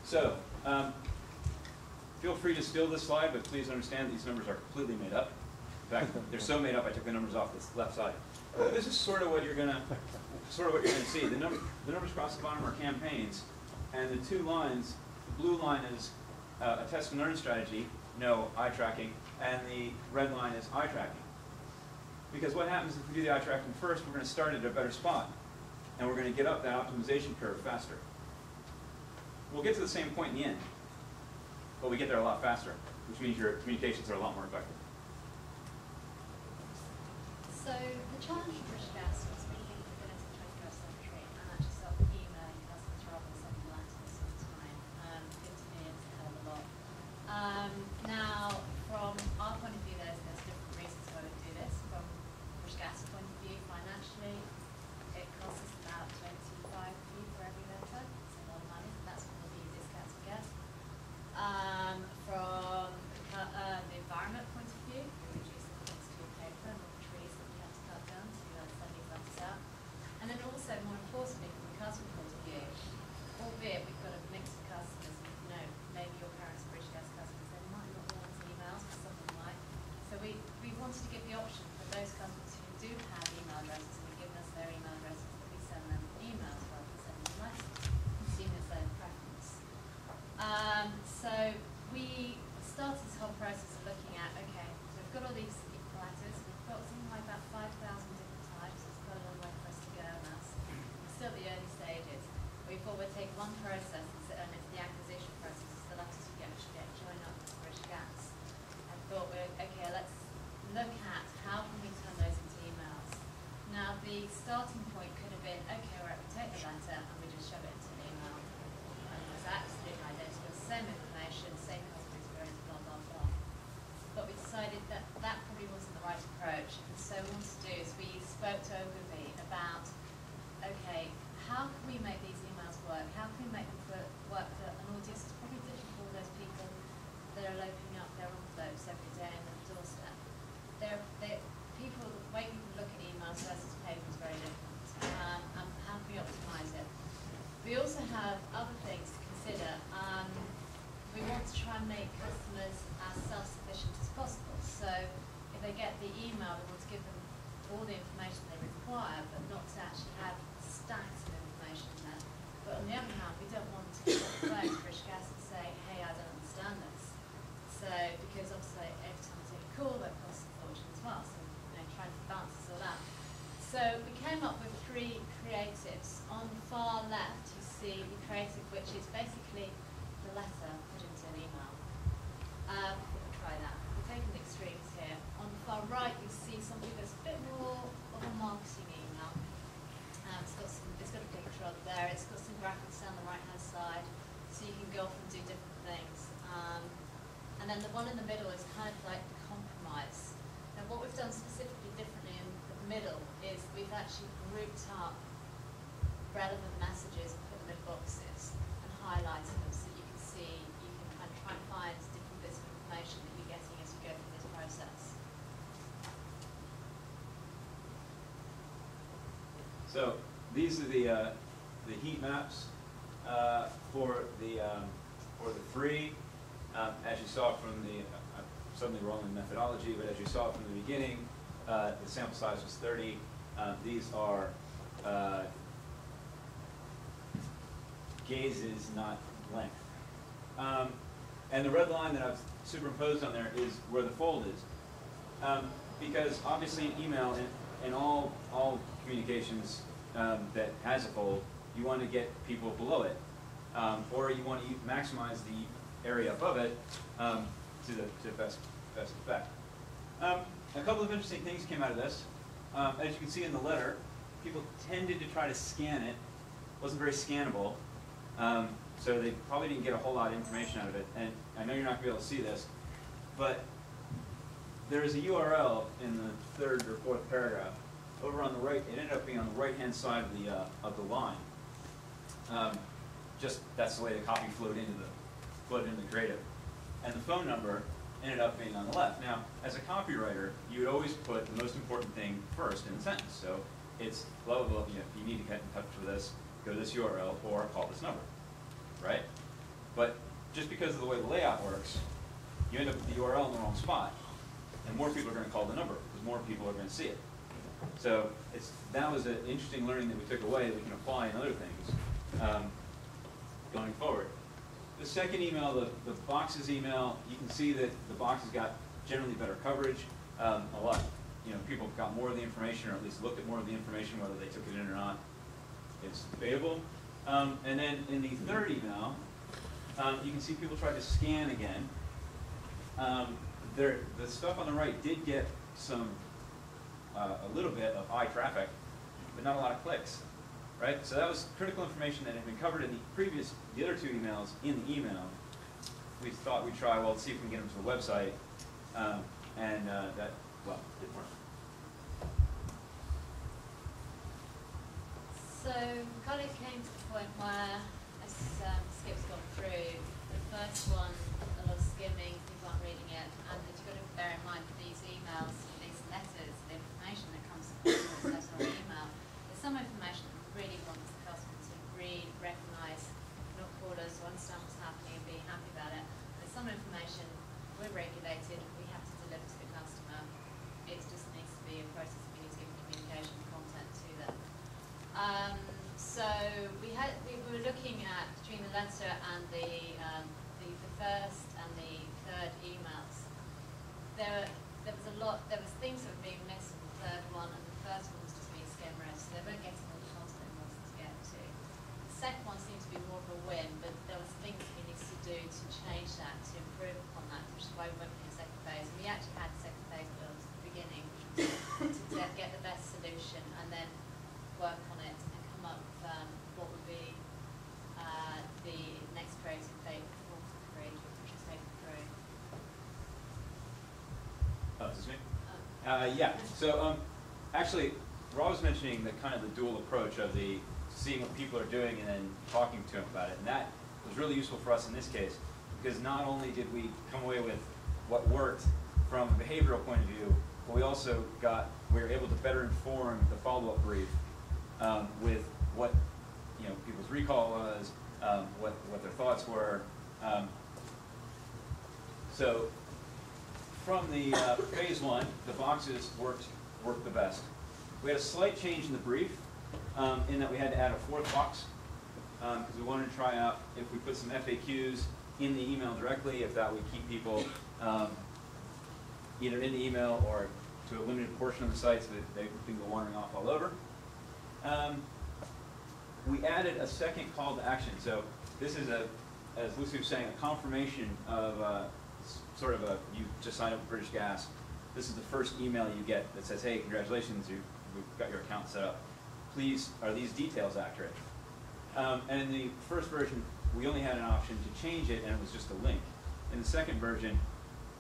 So, feel free to steal this slide, but please understand these numbers are completely made up. In fact, they're so made up I took the numbers off this left side. This is sort of what you're gonna see. The numbers across the bottom are campaigns, and the two lines, the blue line is a test and learn strategy, no eye tracking, and the red line is eye tracking. Because what happens if we do the eye tracking first, we're going to start at a better spot, and we're going to get up that optimization curve faster. We'll get to the same point in the end, but we get there a lot faster, which means your communications are a lot more effective. So the challenge for British Gas was really the ability to 21st century and actually start emailing customers rather than sending letters all the time. 50 million is a hell of a lot. Now, from our point of view, there's different reasons why we do this. From British Gas point of view, financially, it costs us about 25p for every letter. It's a lot of money. That's one of the discounts we get. From the environment point of view, we reduce the quantity of paper and all the trees that we have to cut down to send these letters out. And then also, more importantly, from the customer point of view, albeit we've got a mix of customers, you know, maybe your parents are British Gas customers, they might not want emails, but some of them might. So we wanted to give the option for those customers who do have email addresses and give us their email addresses that we send them emails rather than sending them letters, seeing as their preference. So we started this whole process of looking at, okay, so we've got all these letters, we've got something like about 5,000 different types, it's quite a long way for us to go on that. We're still at the early stages. We thought we'd take one process, and it's the acquisition process, it's the letters we actually get joined up with British Gas. And thought, okay, let's look at how can we turn those into emails. Now, the starting point could have been, okay, right, we take the letter and we just shove it into an email. And it was absolutely identical, same information, same customer experience, blah, blah, blah. But we decided that that probably wasn't the right approach. And so what we wanted to do is we spoke to Ogilvy about, okay, how can we make these emails work? How can we make them work for an audience that's probably different for all those people that are opening up their envelopes every day on their doorstep? People, the way people look at emails versus paper is very different. And how can we optimize it? We also have other things to consider. We want to try and make customers as self-sufficient as possible. So if they get the email, we want to give them all the information they require, but not to actually have stacks of information there. But on the other hand, we don't want to get on the phone to British Gas and say, hey, I don't understand this. So, because obviously every time we take a call, that costs a fortune as well. So, you know, trying to balance this all out. So we came up with 3 creatives. On the far left, you see the creative, which is basically the letter put into an email. We'll try that. We're taking the extremes here. On the far right, you see something that's a bit more of a marketing email. It's got a picture of it there. It's got some graphics down the right-hand side, so you can go off and do different things. And then the one in the middle is kind of like the compromise. Now, what we've done specifically differently in the middle is we've actually grouped up relevant messages and put them in boxes and highlighted them so you can see, you can kind of try and find different bits of information that you're getting as you go through this process. So these are the heat maps for the 3. As you saw from the suddenly rolling methodology, but as you saw from the beginning, the sample size was 30. These are gazes, not length. And the red line that I've superimposed on there is where the fold is. Because obviously in email and all communications that has a fold, you want to get people below it. Or you want to maximize the area above it to the best effect. A couple of interesting things came out of this. As you can see in the letter, people tended to try to scan it. It wasn't very scannable, so they probably didn't get a whole lot of information out of it. And I know you're not going to be able to see this, but there is a URL in the 3rd or 4th paragraph. Over on the right, it ended up being on the right-hand side of the line. Just that's the way the copy flowed into the creative. And the phone number ended up being on the left. Now, as a copywriter, you would always put the most important thing first in the sentence. So it's blah, blah, blah. You need to get in touch with us, go to this URL, or call this number, right? But just because of the way the layout works, you end up with the URL in the wrong spot. And more people are going to call the number, because more people are going to see it. So that was an interesting learning that we took away that we can apply in other things going forward. The second email, the boxes email, you can see that the boxes got generally better coverage. A lot, people got more of the information, or at least looked at more of the information, whether they took it in or not. It's debatable. And then in the third email, you can see people tried to scan again. The stuff on the right did get a little bit of high traffic, but not a lot of clicks, right? So that was critical information that had been covered in the other two emails in the email. We thought we'd try, well, let's see if we can get them to the website, and that, well, didn't work. So we kind of came to the point where, as Skip's gone through, the first one, a lot of skimming, people aren't reading it, and you've got to bear in mind that these emails, these letters, the information that comes from a letter or email, there's some information that we really want the customer to read, recognise, not call us, to understand what's happening and be happy about it. There's some information, we're regulated, we have to deliver to the customer. It just needs to be a process of we need to give communication content to them. So we were looking at, between the letter and the first and the third emails, there was things that were being missed in the third one, and the first one was just being skim read, so they weren't getting all the content they wanted to get to. The second one seemed to be more of a win, but there was things we needed to do to change that, to improve upon that, which is why we went for the second phase. And we actually had the second phase built at the beginning, which was to get the best solution and then work on it and come up with what would be the next creative phase before creative, which is taken through. Oh, is this me? Yeah. So actually, Rob was mentioning the kind of the dual approach of the seeing what people are doing and then talking to them about it, and that was really useful for us in this case because not only did we come away with what worked from a behavioral point of view, but we also we were able to better inform the follow-up brief with what people's recall was, what their thoughts were. So from the phase one, the boxes worked the best. We had a slight change in the brief in that we had to add a fourth box because we wanted to try out if we put some FAQs in the email directly, if that would keep people either in the email or to a limited portion of the site so that they didn't go wandering off all over. We added a second call to action. So this is, as Lucy was saying, a confirmation of you just signed up with British Gas. This is the first email you get that says, hey, congratulations, we've got your account set up. Please, are these details accurate? And in the first version, we only had an option to change it, and it was just a link. In the second version,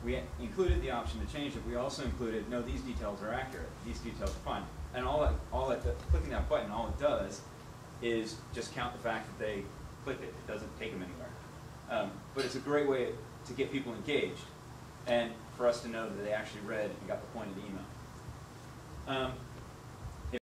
we included the option to change it. We also included, no, these details are accurate. These details are fine. And clicking that button, all it does is just count the fact that they clicked it. It doesn't take them anywhere. But it's a great way to get people engaged and for us to know that they actually read and got the point of the email.